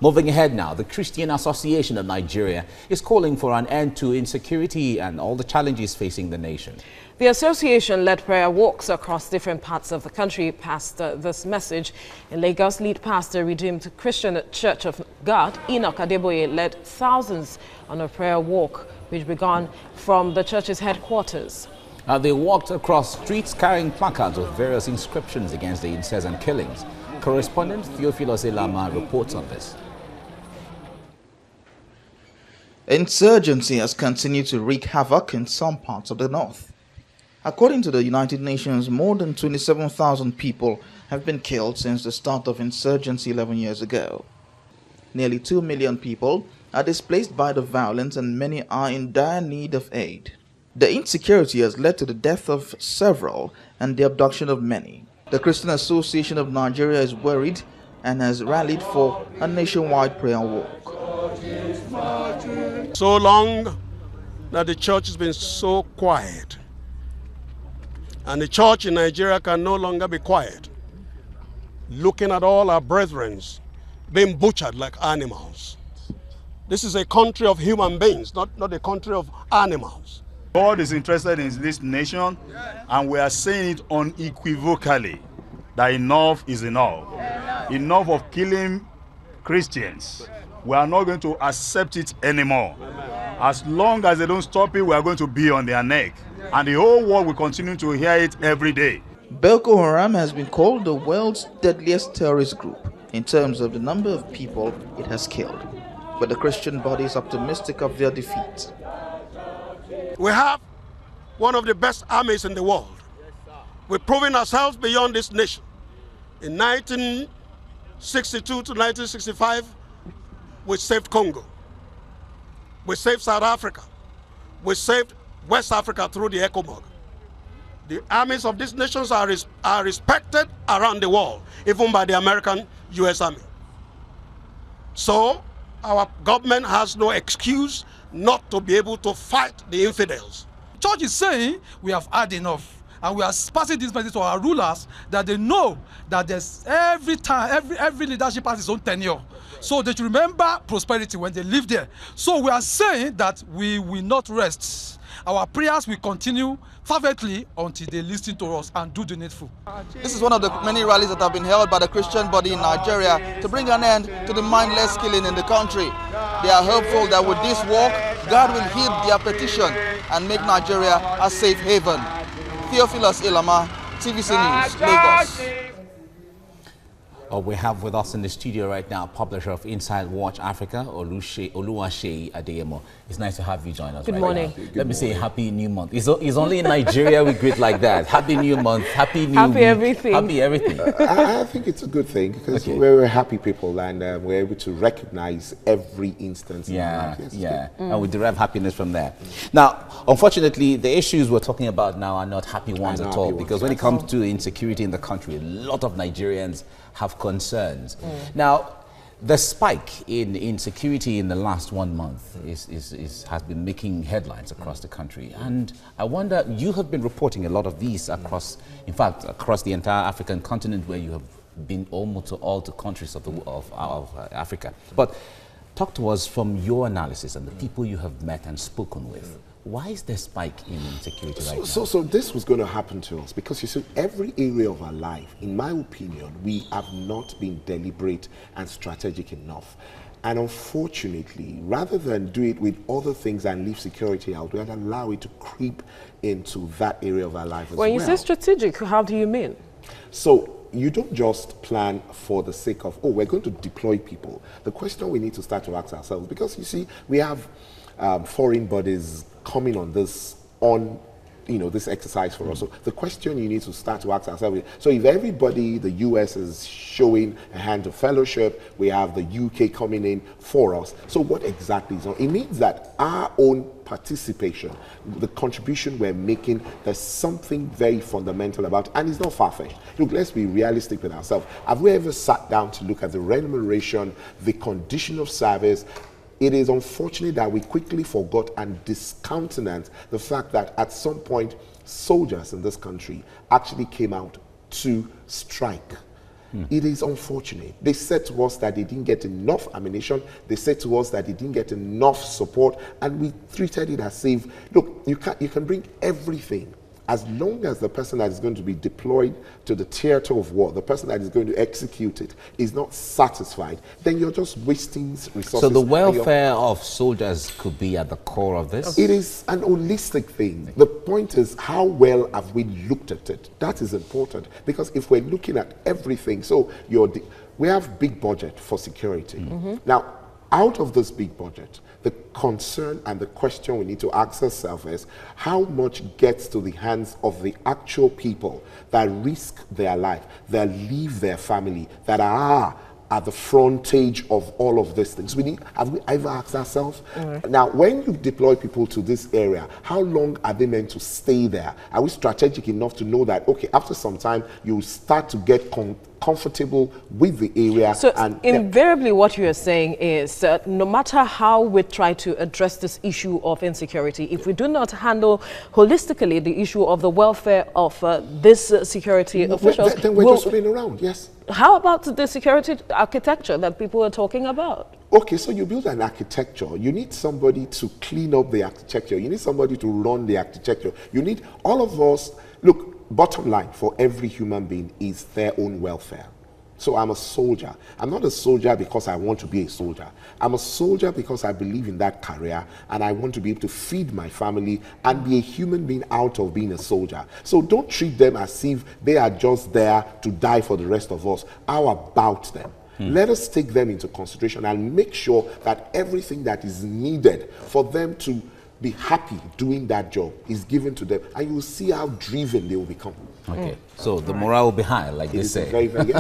Moving ahead now, the Christian Association of Nigeria is calling for an end to insecurity and all the challenges facing the nation. The association led prayer walks across different parts of the country past this message. In Lagos, lead pastor, Redeemed Christian Church of God, Enoch Adeboye, led thousands on a prayer walk, which began from the church's headquarters. They walked across streets carrying placards with various inscriptions against the incessant killings. Correspondent Theophilus Elama reports on this. Insurgency has continued to wreak havoc in some parts of the north. According to the United Nations, more than 27,000 people have been killed since the start of insurgency 11 years ago. Nearly 2 million people are displaced by the violence and many are in dire need of aid. The insecurity has led to the death of several and the abduction of many. The Christian Association of Nigeria is worried and has rallied for a nationwide prayer walk. So long that the church has been so quiet, and the church in Nigeria can no longer be quiet, looking at all our brethren being butchered like animals. This is a country of human beings, not a country of animals. God is interested in this nation, and we are saying it unequivocally that enough is enough. Enough of killing Christians. We are not going to accept it anymore. As long as they don't stop it, we are going to be on their neck. And the whole world will continue to hear it every day. Boko Haram has been called the world's deadliest terrorist group in terms of the number of people it has killed. But the Christian body is optimistic of their defeat. We have one of the best armies in the world. We're proving ourselves beyond this nation. In 1962 to 1965, we saved Congo. We saved South Africa. We saved West Africa through the ECOMOG. The armies of these nations are respected around the world, even by the American US Army. So our government has no excuse not to be able to fight the infidels. Church is saying we have had enough, and we are passing this message to our rulers that they know that there's every leadership has its own tenure. So they should remember prosperity when they live there. So we are saying that we will not rest. Our prayers will continue fervently until they listen to us and do the needful. This is one of the many rallies that have been held by the Christian body in Nigeria to bring an end to the mindless killing in the country. They are hopeful that with this walk, God will heed their petition and make Nigeria a safe haven. Theophilus Elama, TVC News, Lagos. We have with us in the studio right now, publisher of Inside Watch Africa, Oluwaseyi Adeyemo. It's nice to have you join us. Good morning. Let me say Happy New Month. It's only in Nigeria we greet like that. Happy New Month, Happy New Week, everything. Happy everything. I think it's a good thing because we're happy people and we're able to recognize every instance. And we derive happiness from there. Now, unfortunately, the issues we're talking about now are not happy ones at all, because when it comes to insecurity in the country, a lot of Nigerians have concerns. Now, the spike in insecurity in the last 1 month has been making headlines across the country. And I wonder, you have been reporting a lot of these across, in fact, across the entire African continent, where you have been almost to all the countries of Africa. But talk to us from your analysis and the people you have met and spoken with. Why is there a spike in insecurity right now? So this was going to happen to us because you see, every area of our life, in my opinion, we have not been deliberate and strategic enough. And unfortunately, rather than do it with other things and leave security out, we have allowed it to creep into that area of our life as well. When you say strategic, how do you mean? So you don't just plan for the sake of, we're going to deploy people. The question we need to start to ask ourselves, because you see, we have foreign bodies coming on this exercise for us. So the question you need to start to ask ourselves is, so if everybody, the US is showing a hand of fellowship, we have the UK coming in for us, so what exactly is on? It means that our own participation, the contribution we're making, there's something very fundamental about it, and it's not far-fetched. Look, let's be realistic with ourselves. Have we ever sat down to look at the remuneration, the condition of service? It is unfortunate that we quickly forgot and discountenanced the fact that at some point, soldiers in this country actually came out to strike. It is unfortunate. They said to us that they didn't get enough ammunition. They said to us that they didn't get enough support, and we treated it as if, look, you can bring everything. As long as the person that is going to be deployed to the theater of war, the person that is going to execute it, is not satisfied, then you're just wasting resources. So the welfare of soldiers could be at the core of this? It is an holistic thing. The point is, how well have we looked at it? That is important, because if we're looking at everything, so we have big budget for security. Now, out of this big budget, the concern and the question we need to ask ourselves is, how much gets to the hands of the actual people that risk their life, that leave their family, that are at the frontage of all of these things? Have we ever asked ourselves? Now, when you deploy people to this area, how long are they meant to stay there? Are we strategic enough to know that, okay, after some time, you start to get comfortable with the area? So invariably what you're saying is no matter how we try to address this issue of insecurity, if we do not handle holistically the issue of the welfare of this security officials, then we're just playing around. Yes. How about the security architecture that people are talking about? Okay, so you build an architecture. You need somebody to clean up the architecture. You need somebody to run the architecture. You need all of us. Look, bottom line for every human being is their own welfare. So I'm a soldier. I'm not a soldier because I want to be a soldier. I'm a soldier because I believe in that career, and I want to be able to feed my family and be a human being out of being a soldier. So don't treat them as if they are just there to die for the rest of us. How about them? Let us take them into consideration and make sure that everything that is needed for them to be happy doing that job is given to them, and you will see how driven they will become. Okay, so the morale will be high, like they say. Very, very, yeah.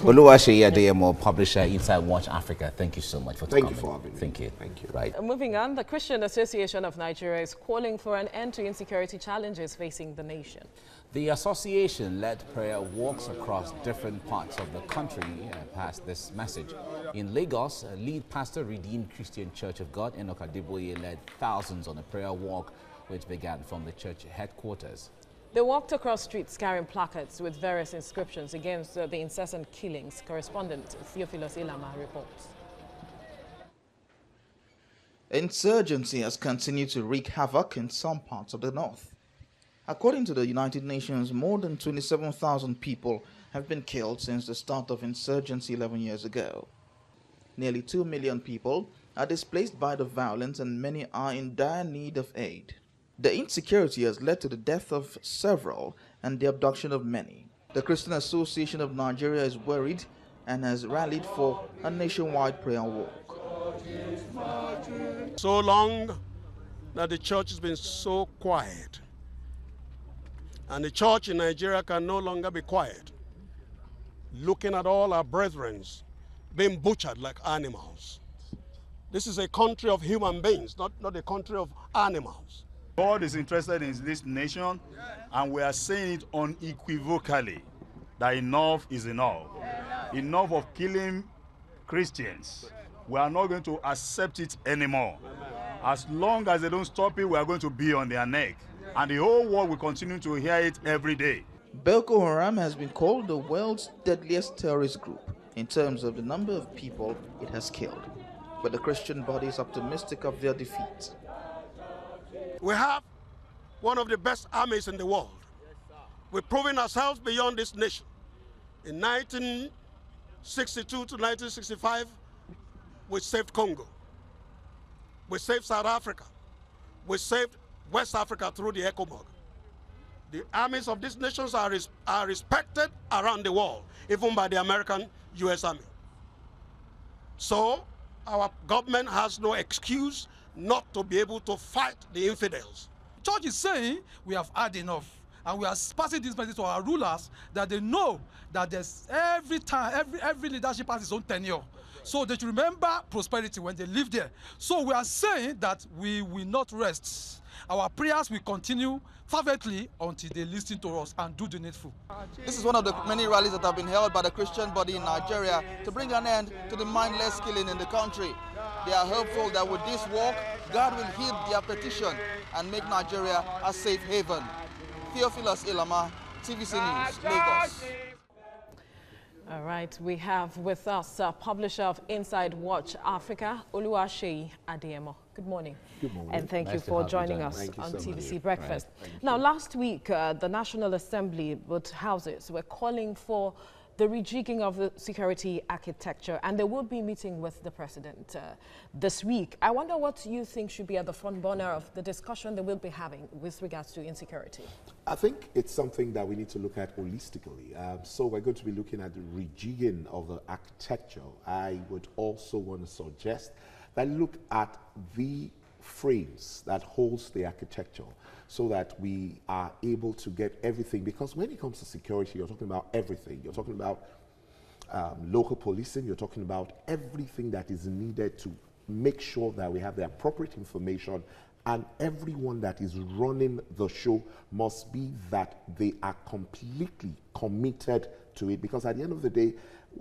Oluwaseyi Adeyemo, publisher, Inside Watch Africa. Thank you so much for coming. Thank you for having me. Thank you. Thank you. Right. Moving on, the Christian Association of Nigeria is calling for an end to insecurity challenges facing the nation. The association led prayer walks across different parts of the country past this message. In Lagos, lead pastor Redeemed Christian Church of God, Enoch Adeboye, led thousands on a prayer walk which began from the church headquarters. They walked across streets carrying placards with various inscriptions against the incessant killings. Correspondent Theophilus Ilama reports. Insurgency has continued to wreak havoc in some parts of the north. According to the United Nations, more than 27,000 people have been killed since the start of insurgency 11 years ago. Nearly 2 million people are displaced by the violence, and many are in dire need of aid. The insecurity has led to the death of several and the abduction of many. The Christian Association of Nigeria is worried and has rallied for a nationwide prayer walk. So long that the church has been so quiet. And the church in Nigeria can no longer be quiet, looking at all our brethren being butchered like animals. This is a country of human beings, not a country of animals. God is interested in this nation, and we are saying it unequivocally that enough is enough. Enough of killing Christians. We are not going to accept it anymore. As long as they don't stop it, we are going to be on their neck. And the whole world will continue to hear it every day. Boko Haram has been called the world's deadliest terrorist group in terms of the number of people it has killed. But the Christian body is optimistic of their defeat. We have one of the best armies in the world. We've proven ourselves beyond this nation. In 1962 to 1965, we saved Congo. We saved South Africa. We saved West Africa through the ECOMOG. The armies of these nations are respected around the world, even by the American US Army. So our government has no excuse not to be able to fight the infidels. Church is saying we have had enough, and we are passing this message to our rulers that they know that there's every leadership has its own tenure. So they should remember prosperity when they live there. So we are saying that we will not rest. Our prayers will continue fervently until they listen to us and do the needful. This is one of the many rallies that have been held by the Christian body in Nigeria to bring an end to the mindless killing in the country. They are hopeful that with this walk, God will heed their petition and make Nigeria a safe haven. Theophilus Ilama, TVC News, Lagos. All right, we have with us publisher of Inside Watch Africa, Oluwaseyi Adeyemo. Good morning. Good morning. And thank you for joining us on TVC Breakfast. Now, last week, the National Assembly, both houses, were calling for the rejigging of the security architecture, and they will be meeting with the president this week. I wonder what you think should be at the front burner of the discussion they will be having with regards to insecurity. I think it's something that we need to look at holistically. So we're going to be looking at the rejigging of the architecture. I would also want to suggest that look at the frames that holds the architecture so that we are able to get everything, because when it comes to security, you're talking about everything. You're talking about local policing, you're talking about everything that is needed to make sure that we have the appropriate information, and everyone that is running the show must be that they are completely committed to it, because at the end of the day,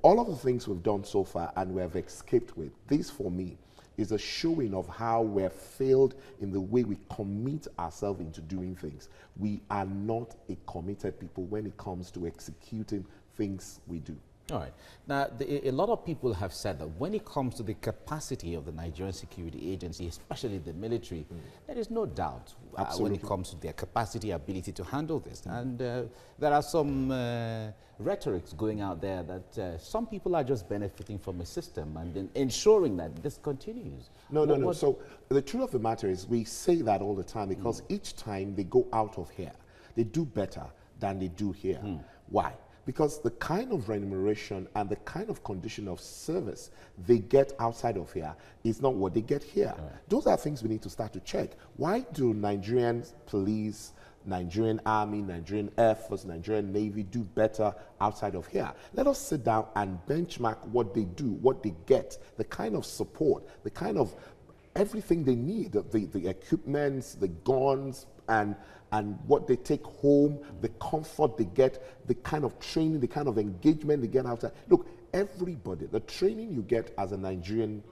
all of the things we've done so far and we have escaped with, this for me is a showing of how we've failed in the way we commit ourselves into doing things. We are not a committed people when it comes to executing things we do. All right. Now, a lot of people have said that when it comes to the capacity of the Nigerian security agency, especially the military, there is no doubt when it comes to their capacity, ability to handle this. And there are some rhetorics going out there that some people are just benefiting from a system and then ensuring that this continues. No. So the truth of the matter is we say that all the time because each time they go out of here, they do better than they do here. Why? Because the kind of remuneration and the kind of condition of service they get outside of here is not what they get here. Those are things we need to start to check. Why do Nigerian police, Nigerian Army, Nigerian Air Force, Nigerian Navy do better outside of here? Let us sit down and benchmark what they do, what they get, the kind of support, the kind of everything they need, the equipments, the guns, and what they take home, the comfort they get, the kind of training, the kind of engagement they get outside. Look, everybody, the training you get as a Nigerian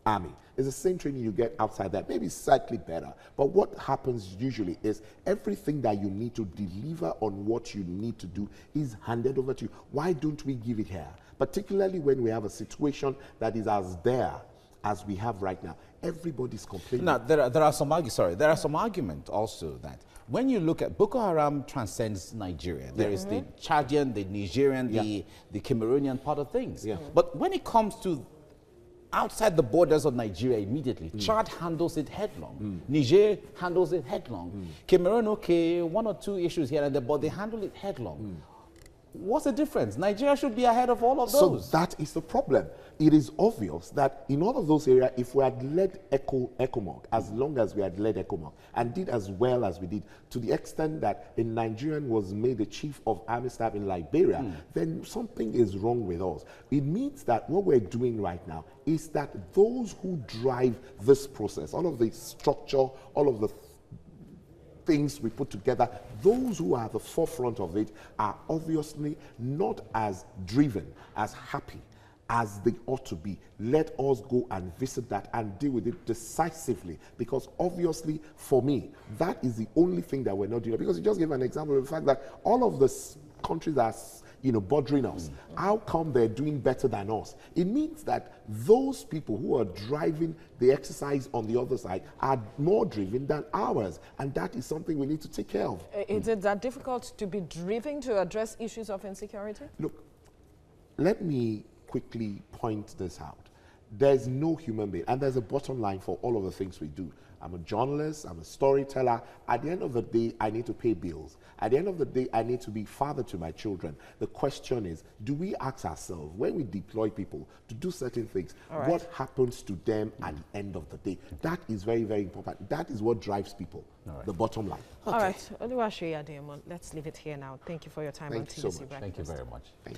Army is the same training you get outside that, maybe slightly better. But what happens usually is everything that you need to deliver on what you need to do is handed over to you. Why don't we give it here? Particularly when we have a situation that is as dire as we have right now. Everybody's complaining. Now, there are some argument also that when you look at Boko Haram transcends Nigeria. There is the Chadian, the Nigerian, the Cameroonian part of things. But when it comes to outside the borders of Nigeria immediately, Chad handles it headlong. Niger handles it headlong. Cameroon, okay, one or two issues here and there, but they handle it headlong. What's the difference? Nigeria should be ahead of all of those. So that is the problem. It is obvious that in all of those areas, if we had led ECOMOG, as long as we had led ECOMOG, and did as well as we did, to the extent that a Nigerian was made the chief of army staff in Liberia, then something is wrong with us. It means that what we're doing right now is that those who drive this process, all of the structure, all of the things we put together, those who are at the forefront of it are obviously not as driven, as happy as they ought to be. Let us go and visit that and deal with it decisively, because obviously for me that is the only thing that we're not doing. Because you just gave an example of the fact that all of the countries are bordering us. How come they're doing better than us? It means that those people who are driving the exercise on the other side are more driven than ours, and that is something we need to take care of. Is it that difficult to be driven to address issues of insecurity? Look, let me quickly point this out. There's no human being, and there's a bottom line for all of the things we do. I'm a journalist, I'm a storyteller. At the end of the day, I need to pay bills. At the end of the day, I need to be father to my children. The question is, do we ask ourselves, when we deploy people to do certain things, what happens to them at the end of the day? That is very, very important. That is what drives people, the bottom line. All right, Oluwaseyi Adeyemo, let's leave it here now. Thank you for your time on TVC Breakfast. Thank you very much.